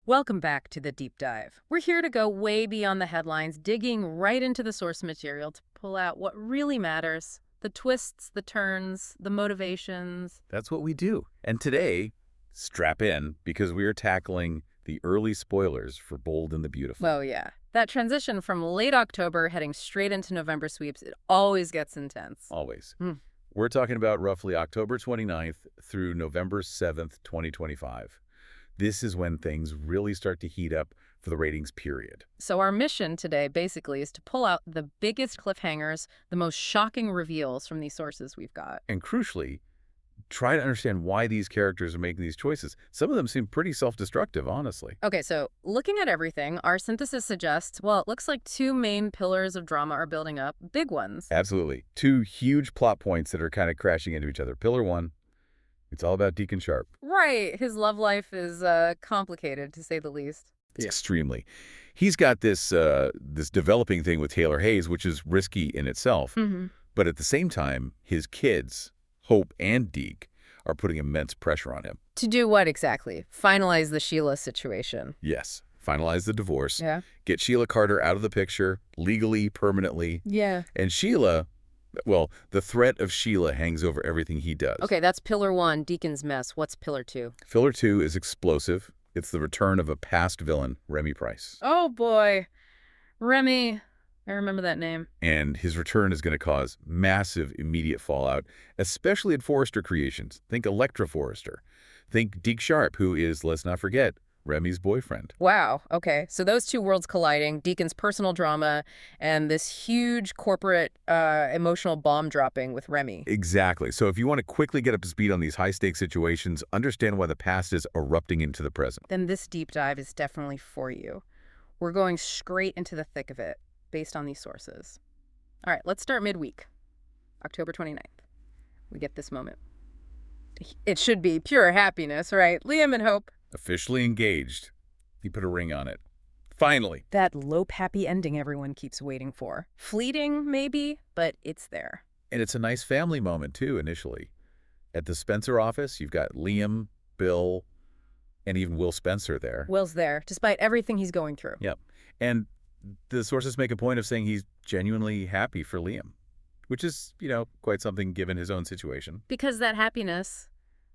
Welcome back to the deep dive. We're here to go way beyond the headlines, digging right into the source material to pull out what really matters, the twists, the turns, the motivations. That's what we do. And today, strap in, because we are tackling the early spoilers for Bold and the Beautiful. Oh, yeah. That transition from late October heading straight into November sweeps, it always gets intense. Always. Hmm. We're talking about roughly October 29th through November 7th, 2025. This is when things really start to heat up for the ratings period. So our mission today basically is to pull out the biggest cliffhangers, the most shocking reveals from these sources we've got. And crucially, try to understand why these characters are making these choices. Some of them seem pretty self-destructive, honestly. Okay, so looking at everything, our synthesis suggests, well, it looks like two main pillars of drama are building up, big ones. Absolutely. Two huge plot points that are kind of crashing into each other. Pillar one, it's all about Deacon Sharp. Right. His love life is complicated, to say the least. Yeah. Extremely. He's got this this developing thing with Taylor Hayes, which is risky in itself. Mm-hmm. But at the same time, his kids, Hope and Deke, are putting immense pressure on him. To do what exactly? Finalize the Sheila situation. Yes. Finalize the divorce. Yeah. Get Sheila Carter out of the picture, legally, permanently. Yeah. And Sheila, well, the threat of Sheila hangs over everything he does. Okay, that's pillar one, Deacon's mess. What's pillar two? Pillar two is explosive. It's the return of a past villain, Remy Price. Oh, boy. Remy. I remember that name. And his return is going to cause massive immediate fallout, especially at Forrester Creations. Think Elektra Forrester. Think Deke Sharp, who is, let's not forget, Remy's boyfriend. Wow. Okay. So those two worlds colliding, Deacon's personal drama and this huge corporate emotional bomb dropping with Remy. Exactly. So if you want to quickly get up to speed on these high-stakes situations, understand why the past is erupting into the present. Then this deep dive is definitely for you. We're going straight into the thick of it based on these sources. All right, let's start midweek, October 29th. We get this moment. It should be pure happiness, right? Liam and Hope. Officially engaged. He put a ring on it. Finally. That lope happy ending everyone keeps waiting for. Fleeting, maybe, but it's there. And it's a nice family moment, too, initially. At the Spencer office, you've got Liam, Bill, and even Will Spencer there. Will's there, despite everything he's going through. Yep. And the sources make a point of saying he's genuinely happy for Liam, which is, quite something given his own situation. Because that happiness,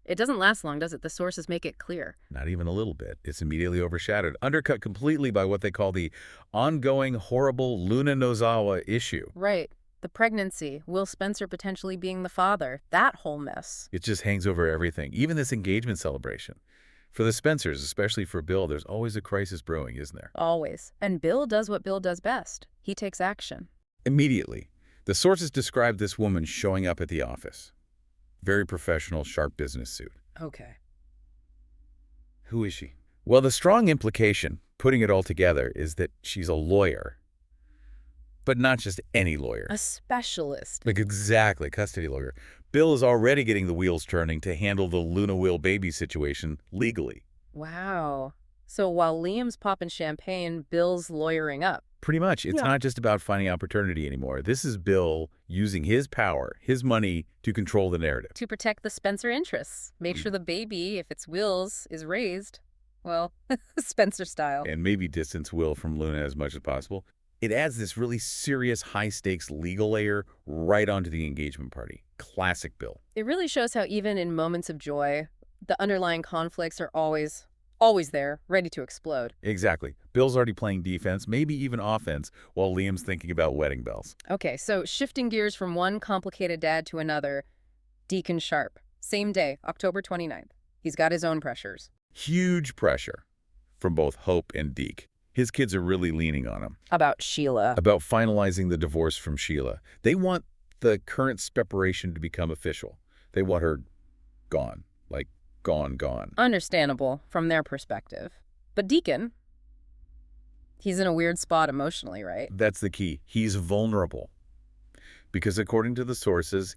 it doesn't last long, does it? The sources make it clear. Not even a little bit. It's immediately overshadowed, undercut completely by what they call the ongoing horrible Luna Nozawa issue. Right. The pregnancy, Will Spencer potentially being the father, that whole mess. It just hangs over everything, even this engagement celebration. For the Spencers, especially for Bill, there's always a crisis brewing, isn't there? Always. And Bill does what Bill does best. He takes action. Immediately. The sources describe this woman showing up at the office. Very professional, sharp business suit. Okay. Who is she? Well, the strong implication, putting it all together, is that she's a lawyer. But not just any lawyer. A specialist. Like exactly, custody lawyer. Bill is already getting the wheels turning to handle the Luna Will baby situation legally. Wow. So while Liam's popping champagne, Bill's lawyering up. Pretty much. It's not just about finding opportunity anymore. This is Bill using his power, his money, to control the narrative. To protect the Spencer interests. Make sure the baby, if it's Will's, is raised, well, Spencer style. And maybe distance Will from Luna as much as possible. It adds this really serious high-stakes legal layer right onto the engagement party. Classic Bill. It really shows how even in moments of joy, the underlying conflicts are always there, ready to explode. Exactly. Bill's already playing defense, maybe even offense, while Liam's thinking about wedding bells. Okay, so shifting gears from one complicated dad to another, Deacon Sharp. Same day, October 29th. He's got his own pressures. Huge pressure from both Hope and Deke. His kids are really leaning on him. About Sheila. About finalizing the divorce from Sheila. They want the current separation to become official. They want her gone. Like, gone. Understandable from their perspective. But Deacon, he's in a weird spot emotionally, right? That's the key. He's vulnerable. Because according to the sources,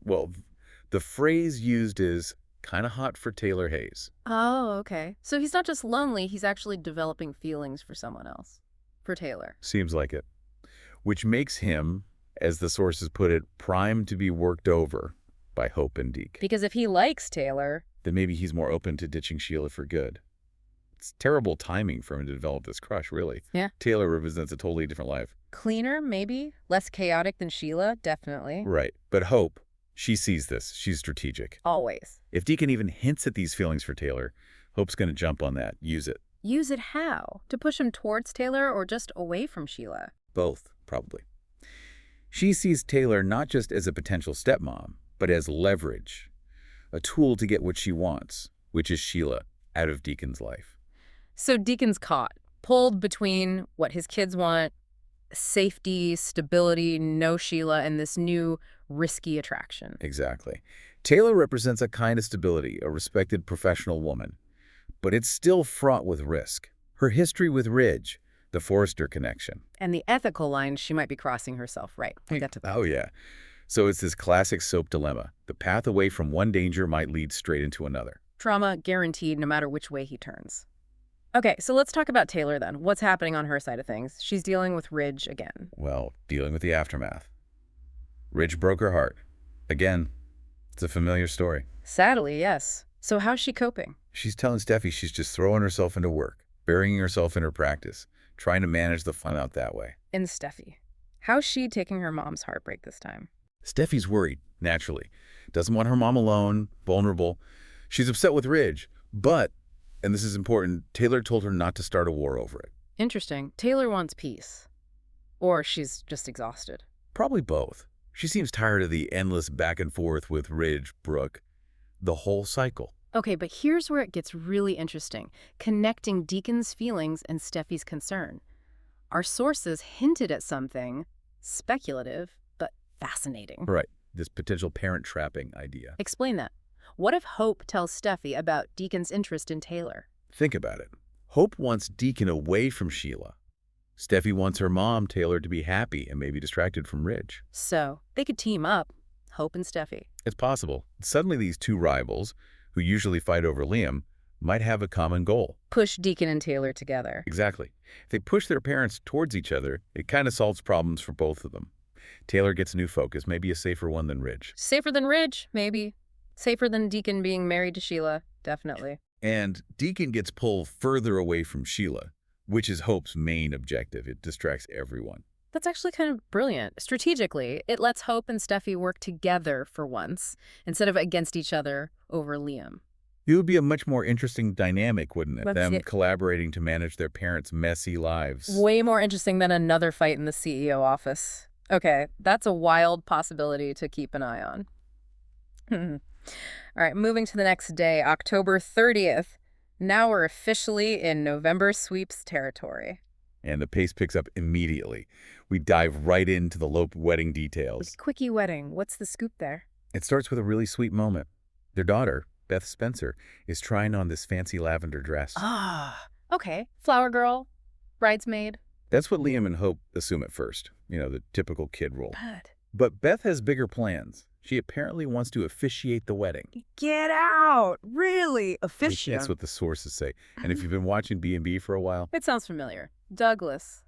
the phrase used is kind of hot for Taylor Hayes. Oh, okay. So he's not just lonely, he's actually developing feelings for someone else. For Taylor. Seems like it. Which makes him, as the sources put it, primed to be worked over by Hope and Deke. Because if he likes Taylor, then maybe he's more open to ditching Sheila for good. It's terrible timing for him to develop this crush, really. Yeah. Taylor represents a totally different life. Cleaner, maybe? Less chaotic than Sheila? Definitely. Right. But Hope, she sees this. She's strategic. Always. If Deacon even hints at these feelings for Taylor, Hope's going to jump on that, use it. Use it how? To push him towards Taylor or just away from Sheila? Both, probably. She sees Taylor not just as a potential stepmom, but as leverage, a tool to get what she wants, which is Sheila, out of Deacon's life. So Deacon's caught, pulled between what his kids want, safety, stability, no Sheila, and this new risky attraction. Exactly. Taylor represents a kind of stability, a respected professional woman, but it's still fraught with risk. Her history with Ridge, the Forrester connection. And the ethical line, she might be crossing herself. Right, we'll get to that. Oh, yeah. So it's this classic soap dilemma. The path away from one danger might lead straight into another. Trauma guaranteed no matter which way he turns. Okay, so let's talk about Taylor then. What's happening on her side of things? She's dealing with Ridge again. Well, dealing with the aftermath. Ridge broke her heart. Again, it's a familiar story. Sadly, yes. So how's she coping? She's telling Steffi she's just throwing herself into work, burying herself in her practice, trying to manage the fun out that way. And Steffi. How's she taking her mom's heartbreak this time? Steffi's worried, naturally. Doesn't want her mom alone, vulnerable. She's upset with Ridge, but, and this is important, Taylor told her not to start a war over it. Interesting. Taylor wants peace. Or she's just exhausted. Probably both. She seems tired of the endless back and forth with Ridge, Brooke, the whole cycle. Okay, but here's where it gets really interesting, connecting Deacon's feelings and Steffi's concern. Our sources hinted at something speculative, but fascinating. Right, this potential parent trapping idea. Explain that. What if Hope tells Steffi about Deacon's interest in Taylor? Think about it. Hope wants Deacon away from Sheila. Steffi wants her mom, Taylor, to be happy and maybe distracted from Ridge. So they could team up, Hope and Steffi. It's possible. Suddenly these two rivals, who usually fight over Liam, might have a common goal. Push Deacon and Taylor together. Exactly. If they push their parents towards each other, it kind of solves problems for both of them. Taylor gets a new focus, maybe a safer one than Ridge. Safer than Ridge, maybe. Safer than Deacon being married to Sheila, definitely. And Deacon gets pulled further away from Sheila, which is Hope's main objective. It distracts everyone. That's actually kind of brilliant. Strategically, it lets Hope and Steffi work together for once, instead of against each other over Liam. It would be a much more interesting dynamic, wouldn't it? That's Them it. collaborating to manage their parents' messy lives. Way more interesting than another fight in the CEO office. Okay, that's a wild possibility to keep an eye on. All right, moving to the next day, October 30th. Now we're officially in November sweeps territory. And the pace picks up immediately. We dive right into the Lope wedding details. Quickie wedding. What's the scoop there? It starts with a really sweet moment. Their daughter, Beth Spencer, is trying on this fancy lavender dress. Ah, okay. Flower girl, bridesmaid. That's what Liam and Hope assume at first. You know, the typical kid role. Bad. But Beth has bigger plans. She apparently wants to officiate the wedding. Get out! Really? Officiate? That's what the sources say. And if you've been watching B&B for a while... It sounds familiar. Douglas.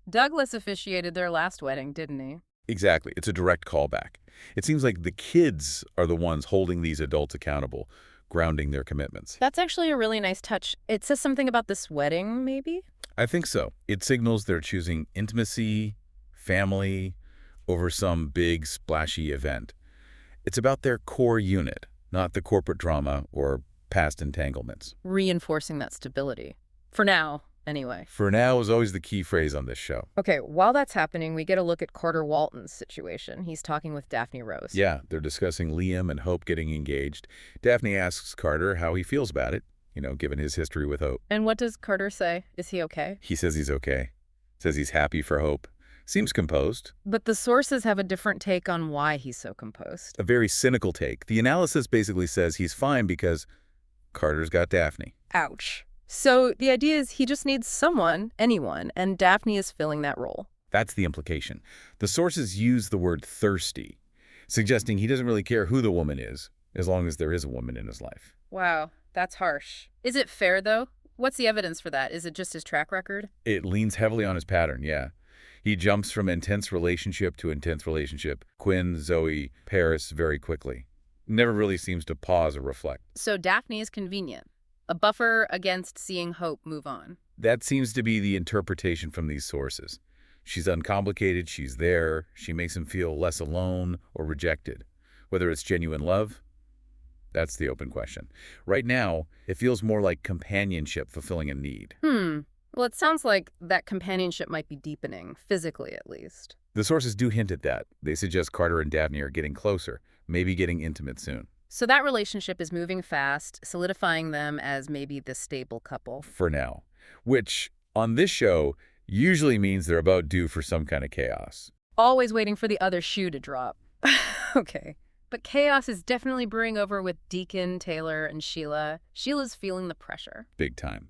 Douglas officiated their last wedding, didn't he? Exactly. It's a direct callback. It seems like the kids are the ones holding these adults accountable, grounding their commitments. That's actually a really nice touch. It says something about this wedding, maybe? I think so. It signals they're choosing intimacy, family, over some big, splashy event. It's about their core unit, not the corporate drama or past entanglements. Reinforcing that stability. For now, anyway. For now is always the key phrase on this show. Okay, while that's happening, we get a look at Carter Walton's situation. He's talking with Daphne Rose. Yeah, they're discussing Liam and Hope getting engaged. Daphne asks Carter how he feels about it, you know, given his history with Hope. And what does Carter say? Is he okay? He says he's okay. Says he's happy for Hope. Seems composed. But the sources have a different take on why he's so composed. A very cynical take. The analysis basically says he's fine because Carter's got Daphne. Ouch. So the idea is he just needs someone, anyone, and Daphne is filling that role. That's the implication. The sources use the word thirsty, suggesting he doesn't really care who the woman is, as long as there is a woman in his life. Wow, that's harsh. Is it fair, though? What's the evidence for that? Is it just his track record? It leans heavily on his pattern, yeah. He jumps from intense relationship to intense relationship. Quinn, Zoe, Paris very quickly. Never really seems to pause or reflect. So Daphne is convenient. A buffer against seeing hope move on. That seems to be the interpretation from these sources. She's uncomplicated, she's there, she makes him feel less alone or rejected. Whether it's genuine love, that's the open question. Right now, it feels more like companionship fulfilling a need. Well, it sounds like that companionship might be deepening, physically at least. The sources do hint at that. They suggest Carter and Dabney are getting closer, maybe getting intimate soon. So that relationship is moving fast, solidifying them as maybe the stable couple. For now. Which, on this show, usually means they're about due for some kind of chaos. Always waiting for the other shoe to drop. Okay. But chaos is definitely brewing over with Deacon, Taylor, and Sheila. Sheila's feeling the pressure. Big time.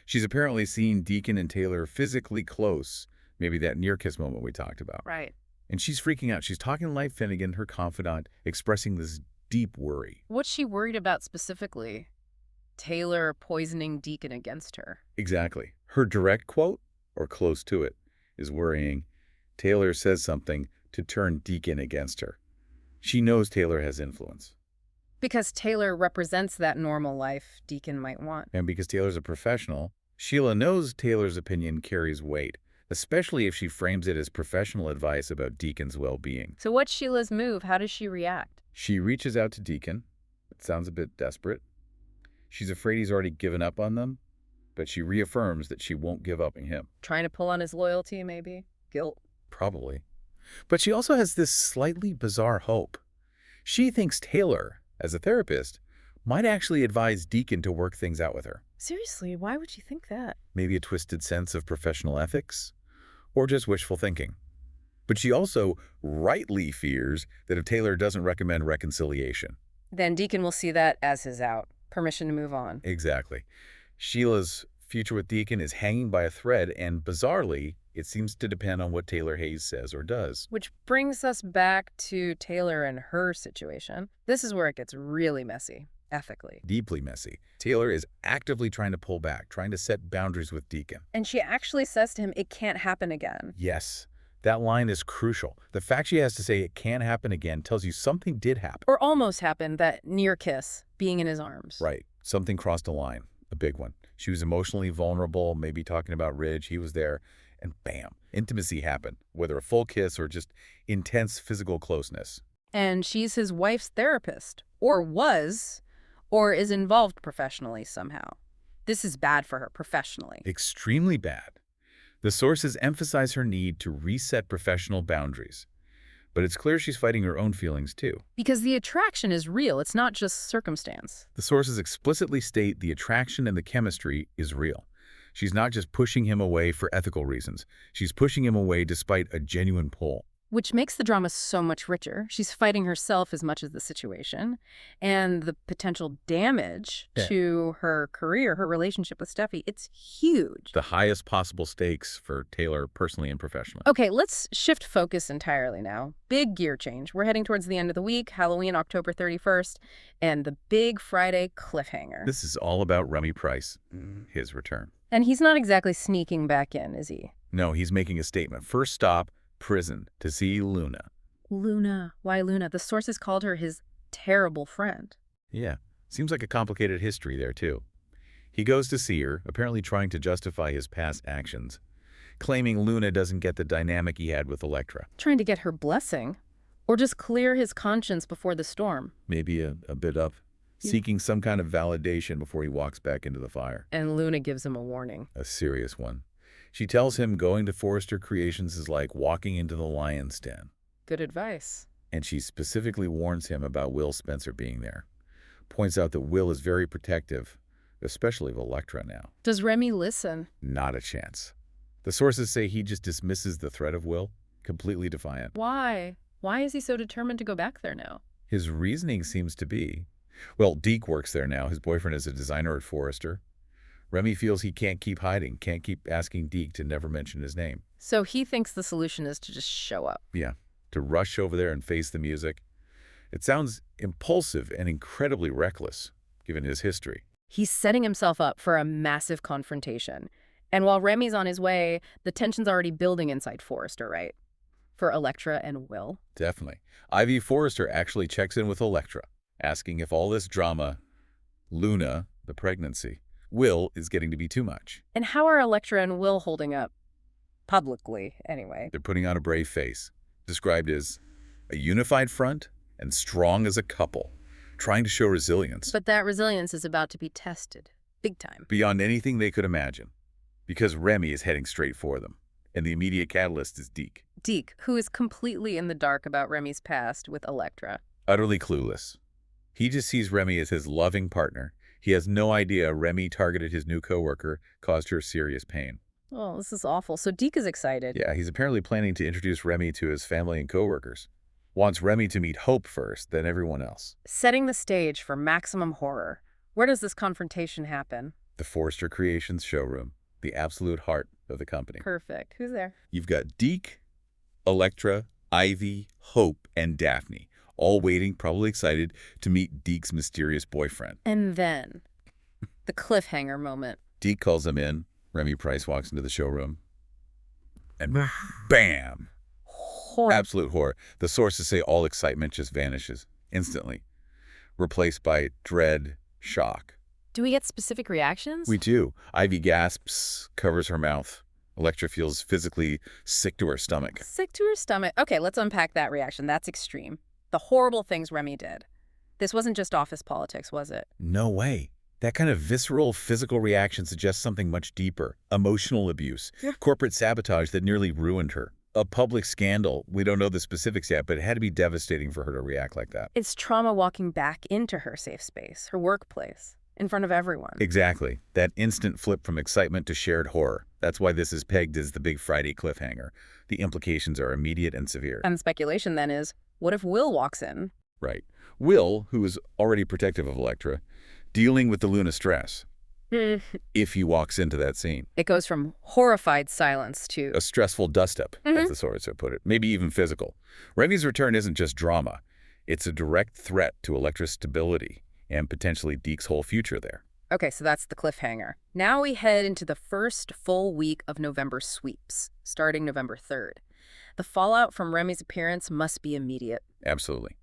She's apparently seen Deacon and Taylor physically close, maybe that near-kiss moment we talked about. Right. And she's freaking out. She's talking to Light Finnegan, her confidant, expressing this deep worry. What's she worried about specifically? Taylor poisoning Deacon against her. Exactly. Her direct quote, or close to it, is worrying. Taylor says something to turn Deacon against her. She knows Taylor has influence. Because Taylor represents that normal life Deacon might want. And because Taylor's a professional, Sheila knows Taylor's opinion carries weight, especially if she frames it as professional advice about Deacon's well-being. So what's Sheila's move? How does she react? She reaches out to Deacon. It sounds a bit desperate. She's afraid he's already given up on them, but she reaffirms that she won't give up on him. Trying to pull on his loyalty, maybe? Guilt? Probably. But she also has this slightly bizarre hope. She thinks Taylor, as a therapist, might actually advise Deacon to work things out with her. Seriously, why would you think that? Maybe a twisted sense of professional ethics, or just wishful thinking. But she also rightly fears that if Taylor doesn't recommend reconciliation, Then Deacon will see that as his out. Permission to move on. Exactly. Sheila's future with Deacon is hanging by a thread, and bizarrely, it seems to depend on what Taylor Hayes says or does. Which brings us back to Taylor and her situation. This is where it gets really messy, ethically. Deeply messy. Taylor is actively trying to pull back, trying to set boundaries with Deacon. And she actually says to him, it can't happen again. Yes, that line is crucial. The fact she has to say it can't happen again tells you something did happen. Or almost happened, that near kiss, being in his arms. Right. Something crossed a line, a big one. She was emotionally vulnerable, maybe talking about Ridge. He was there, and bam, intimacy happened, whether a full kiss or just intense physical closeness. And she's his wife's therapist, or was, or is involved professionally somehow. This is bad for her professionally. Extremely bad. The sources emphasize her need to reset professional boundaries. But it's clear she's fighting her own feelings, too. Because the attraction is real. It's not just circumstance. The sources explicitly state the attraction and the chemistry is real. She's not just pushing him away for ethical reasons. She's pushing him away despite a genuine pull. Which makes the drama so much richer. She's fighting herself as much as the situation. And the potential damage to her career, her relationship with Steffi, it's huge. The highest possible stakes for Taylor personally and professionally. Okay, let's shift focus entirely now. Big gear change. We're heading towards the end of the week, Halloween, October 31st, and the big Friday cliffhanger. This is all about Remy Price, his return. And he's not exactly sneaking back in, is he? No, he's making a statement. First stop, prison, to see Luna. Luna. Why Luna? The sources called her his terrible friend. Yeah, seems like a complicated history there, too. He goes to see her, apparently trying to justify his past actions, claiming Luna doesn't get the dynamic he had with Elektra. Trying to get her blessing, or just clear his conscience before the storm. Maybe a bit up, seeking some kind of validation before he walks back into the fire. And Luna gives him a warning. A serious one. She tells him going to Forrester Creations is like walking into the lion's den. Good advice. And she specifically warns him about Will Spencer being there. Points out that Will is very protective, especially of Elektra now. Does Remy listen? Not a chance. The sources say he just dismisses the threat of Will, completely defiant. Why? Why is he so determined to go back there now? His reasoning seems to be, well, Deke works there now. His boyfriend is a designer at Forrester. Remy feels he can't keep hiding, can't keep asking Deke to never mention his name. So he thinks the solution is to just show up. Yeah, to rush over there and face the music. It sounds impulsive and incredibly reckless, given his history. He's setting himself up for a massive confrontation. And while Remy's on his way, the tension's already building inside Forrester, right? For Elektra and Will. Definitely. Ivy Forrester actually checks in with Elektra, asking if all this drama, Luna, the pregnancy. Will is getting to be too much. And how are Electra and Will holding up? Publicly, anyway. They're putting on a brave face, described as a unified front and strong as a couple, trying to show resilience. But that resilience is about to be tested. Big time. Beyond anything they could imagine. Because Remy is heading straight for them. And the immediate catalyst is Deke. Deke, who is completely in the dark about Remy's past with Electra. Utterly clueless. He just sees Remy as his loving partner. He has no idea Remy targeted his new coworker, caused her serious pain. Oh, this is awful. So Deke is excited. Yeah, he's apparently planning to introduce Remy to his family and coworkers. Wants Remy to meet Hope first, then everyone else. Setting the stage for maximum horror. Where does this confrontation happen? The Forrester Creations showroom, the absolute heart of the company. Perfect. Who's there? You've got Deke, Electra, Ivy, Hope, and Daphne, all waiting, probably excited, to meet Deke's mysterious boyfriend. And then, the cliffhanger moment. Deke calls them in. Remy Price walks into the showroom. And bam! Horror. Absolute horror. The sources say all excitement just vanishes instantly, replaced by dread, shock. Do we get specific reactions? We do. Ivy gasps, covers her mouth. Electra feels physically sick to her stomach. Sick to her stomach. Okay, let's unpack that reaction. That's extreme. The horrible things Remy did. This wasn't just office politics, was it? No way. That kind of visceral, physical reaction suggests something much deeper. Emotional abuse. Yeah. Corporate sabotage that nearly ruined her. A public scandal. We don't know the specifics yet, but it had to be devastating for her to react like that. It's trauma walking back into her safe space, her workplace, in front of everyone. Exactly. That instant flip from excitement to shared horror. That's why this is pegged as the Big Friday cliffhanger. The implications are immediate and severe. And the speculation then is, what if Will walks in? Right. Will, who is already protective of Electra, dealing with the Luna stress, if he walks into that scene. It goes from horrified silence to... A stressful dust-up, as the source have put it, maybe even physical. Remy's return isn't just drama. It's a direct threat to Electra's stability and potentially Deke's whole future there. Okay, so that's the cliffhanger. Now we head into the first full week of November sweeps, starting November 3rd. The fallout from Remy's appearance must be immediate. Absolutely.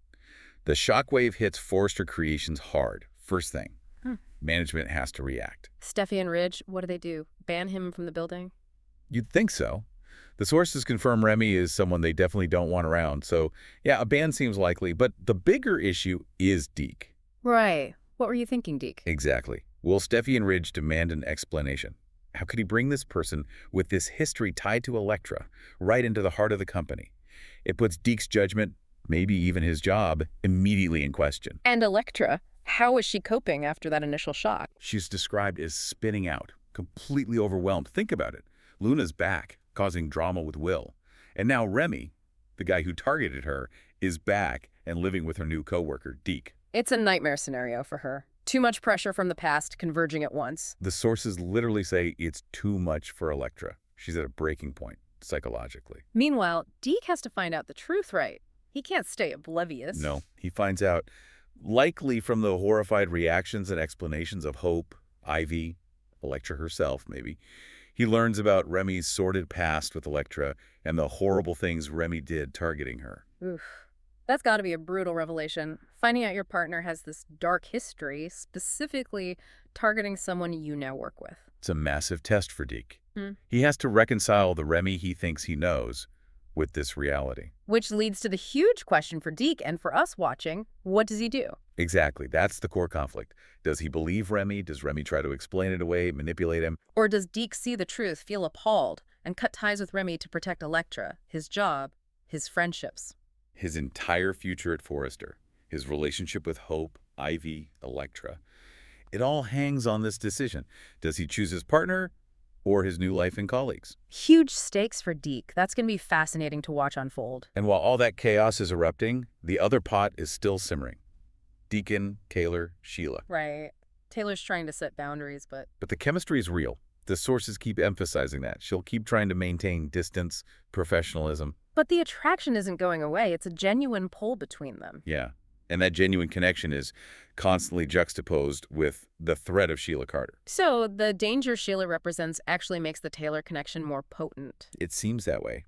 The shockwave hits Forrester Creations hard, first thing. Management has to react. Steffi and Ridge, what do? Ban him from the building? You'd think so. The sources confirm Remy is someone they definitely don't want around, so yeah, a ban seems likely, but the bigger issue is Deke. Right. What were you thinking, Deke? Exactly. Will Steffi and Ridge demand an explanation? How could he bring this person with this history tied to Electra right into the heart of the company? It puts Deke's judgment, maybe even his job, immediately in question. And Electra, how is she coping after that initial shock? She's described as spinning out, completely overwhelmed. Think about it. Luna's back, causing drama with Will. And now Remy, the guy who targeted her, is back and living with her new coworker, Deke. It's a nightmare scenario for her. Too much pressure from the past converging at once. The sources literally say it's too much for Electra. She's at a breaking point, psychologically. Meanwhile, Deke has to find out the truth, right? He can't stay oblivious. No, he finds out, likely from the horrified reactions and explanations of Hope, Ivy, Electra herself, maybe. He learns about Remy's sordid past with Electra and the horrible things Remy did targeting her. Oof. That's got to be a brutal revelation. Finding out your partner has this dark history, specifically targeting someone you now work with. It's a massive test for Deke. He has to reconcile the Remy he thinks he knows with this reality. Which leads to the huge question for Deke and for us watching, what does he do? Exactly. That's the core conflict. Does he believe Remy? Does Remy try to explain it away, manipulate him? Or does Deke see the truth, feel appalled, and cut ties with Remy to protect Electra, his job, his friendships? His entire future at Forrester, his relationship with Hope, Ivy, Electra. It all hangs on this decision. Does he choose his partner or his new life and colleagues? Huge stakes for Deke. That's going to be fascinating to watch unfold. And while all that chaos is erupting, the other pot is still simmering. Deacon, Taylor, Sheila. Right. Taylor's trying to set boundaries, but the chemistry is real. The sources keep emphasizing that. She'll keep trying to maintain distance, professionalism. But the attraction isn't going away. It's a genuine pull between them. Yeah. And that genuine connection is constantly juxtaposed with the threat of Sheila Carter. So the danger Sheila represents actually makes the Taylor connection more potent. It seems that way.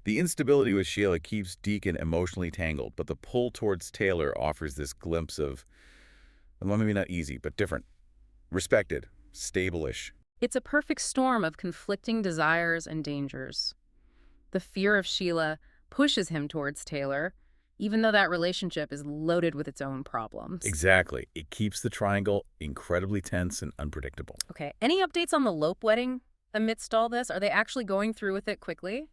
The instability with Sheila keeps Deacon emotionally tangled, but the pull towards Taylor offers this glimpse of, well, maybe not easy, but different. Respected. Stable-ish. It's a perfect storm of conflicting desires and dangers. The fear of Sheila pushes him towards Taylor, even though that relationship is loaded with its own problems. Exactly. It keeps the triangle incredibly tense and unpredictable. Okay, any updates on the Lope wedding amidst all this? Are they actually going through with it quickly?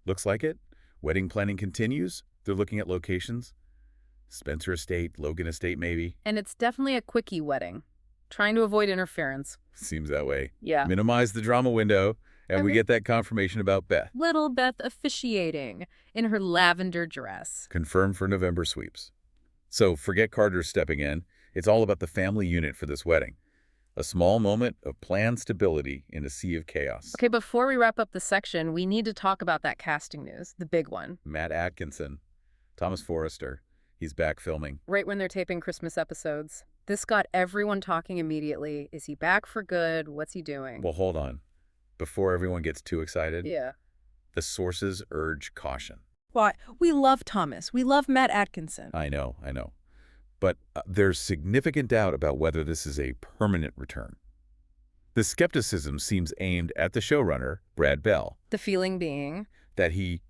Looks like it. Wedding planning continues. They're looking at locations. Spencer Estate, Logan Estate maybe. And it's definitely a quickie wedding, trying to avoid interference. Seems that way. Yeah. Minimize the drama window, and we get that confirmation about Beth. Little Beth officiating in her lavender dress. Confirmed for November sweeps. So forget Carter stepping in. It's all about the family unit for this wedding. A small moment of planned stability in a sea of chaos. Okay, before we wrap up the section, we need to talk about that casting news, the big one. Matt Atkinson, Thomas Forrester. He's back filming. Right when they're taping Christmas episodes. This got everyone talking immediately. Is he back for good? What's he doing? Well, hold on. Before everyone gets too excited, Yeah. the sources urge caution. Why? We love Thomas. We love Matt Atkinson. I know. But there's significant doubt about whether this is a permanent return. The skepticism seems aimed at the showrunner, Brad Bell, The feeling being? that he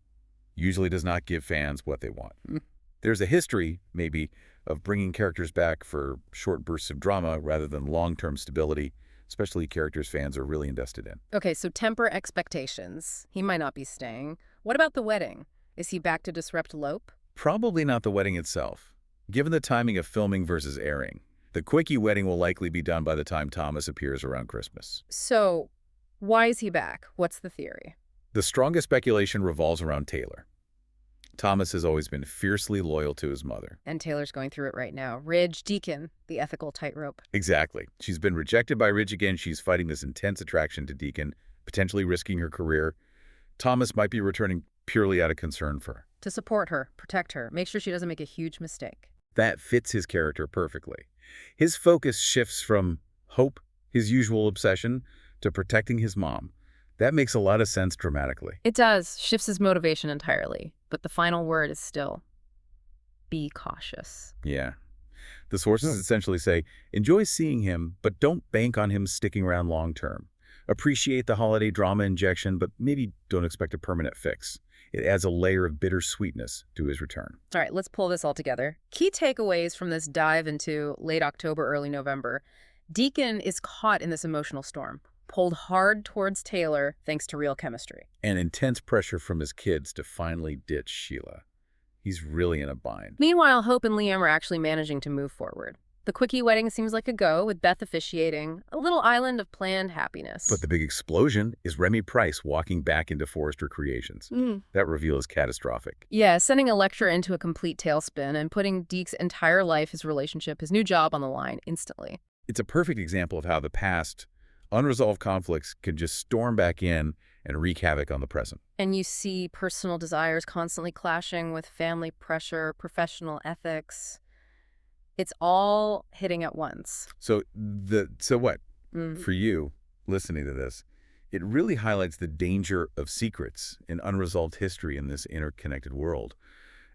usually does not give fans what they want. There's a history, maybe, of bringing characters back for short bursts of drama rather than long-term stability, especially characters fans are really invested in. Okay, so temper expectations. He might not be staying. What about the wedding? Is he back to disrupt Lope? Probably not the wedding itself. Given the timing of filming versus airing, the quickie wedding will likely be done by the time Thomas appears around Christmas. So, why is he back? What's the theory? The strongest speculation revolves around Taylor. Thomas has always been fiercely loyal to his mother. And Taylor's going through it right now. Ridge, Deacon, the ethical tightrope. Exactly. She's been rejected by Ridge again. She's fighting this intense attraction to Deacon, potentially risking her career. Thomas might be returning purely out of concern for her. To support her, protect her, make sure she doesn't make a huge mistake. That fits his character perfectly. His focus shifts from hope, his usual obsession, to protecting his mom. That makes a lot of sense dramatically. It does. Shifts his motivation entirely. But the final word is still, be cautious. Yeah. The sources essentially say, enjoy seeing him, but don't bank on him sticking around long term. Appreciate the holiday drama injection, but maybe don't expect a permanent fix. It adds a layer of bittersweetness to his return. All right, let's pull this all together. Key takeaways from this dive into late October, early November. Deacon is caught in this emotional storm, pulled hard towards Taylor thanks to real chemistry. And intense pressure from his kids to finally ditch Sheila. He's really in a bind. Meanwhile, Hope and Liam are actually managing to move forward. The quickie wedding seems like a go, with Beth officiating, a little island of planned happiness. But the big explosion is Remy Price walking back into Forrester Creations. That reveal is catastrophic. Yeah, sending Electra into a complete tailspin and putting Deke's entire life, his relationship, his new job on the line instantly. It's a perfect example of how the past, unresolved conflicts can just storm back in and wreak havoc on the present. And you see personal desires constantly clashing with family pressure, professional ethics. It's all hitting at once. So what? For you, listening to this, it really highlights the danger of secrets and unresolved history in this interconnected world,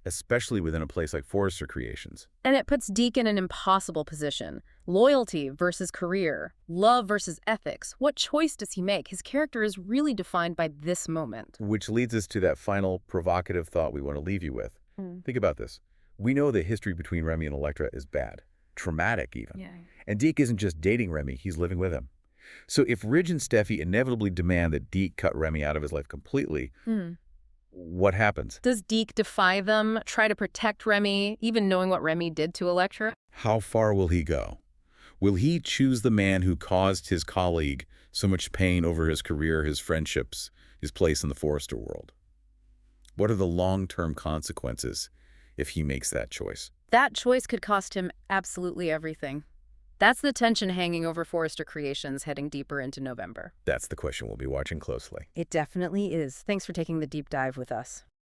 especially within a place like Forrester Creations. And it puts Deke in an impossible position. Loyalty versus career, love versus ethics. What choice does he make? His character is really defined by this moment. Which leads us to that final provocative thought we want to leave you with. Think about this. We know the history between Remy and Electra is bad, traumatic even. Yeah. And Deke isn't just dating Remy, he's living with him. So if Ridge and Steffi inevitably demand that Deke cut Remy out of his life completely, what happens? Does Deke defy them, try to protect Remy, even knowing what Remy did to Electra? How far will he go? Will he choose the man who caused his colleague so much pain over his career, his friendships, his place in the Forrester world? What are the long-term consequences if he makes that choice? That choice could cost him absolutely everything. That's the tension hanging over Forrester Creations heading deeper into November. That's the question we'll be watching closely. It definitely is. Thanks for taking the deep dive with us.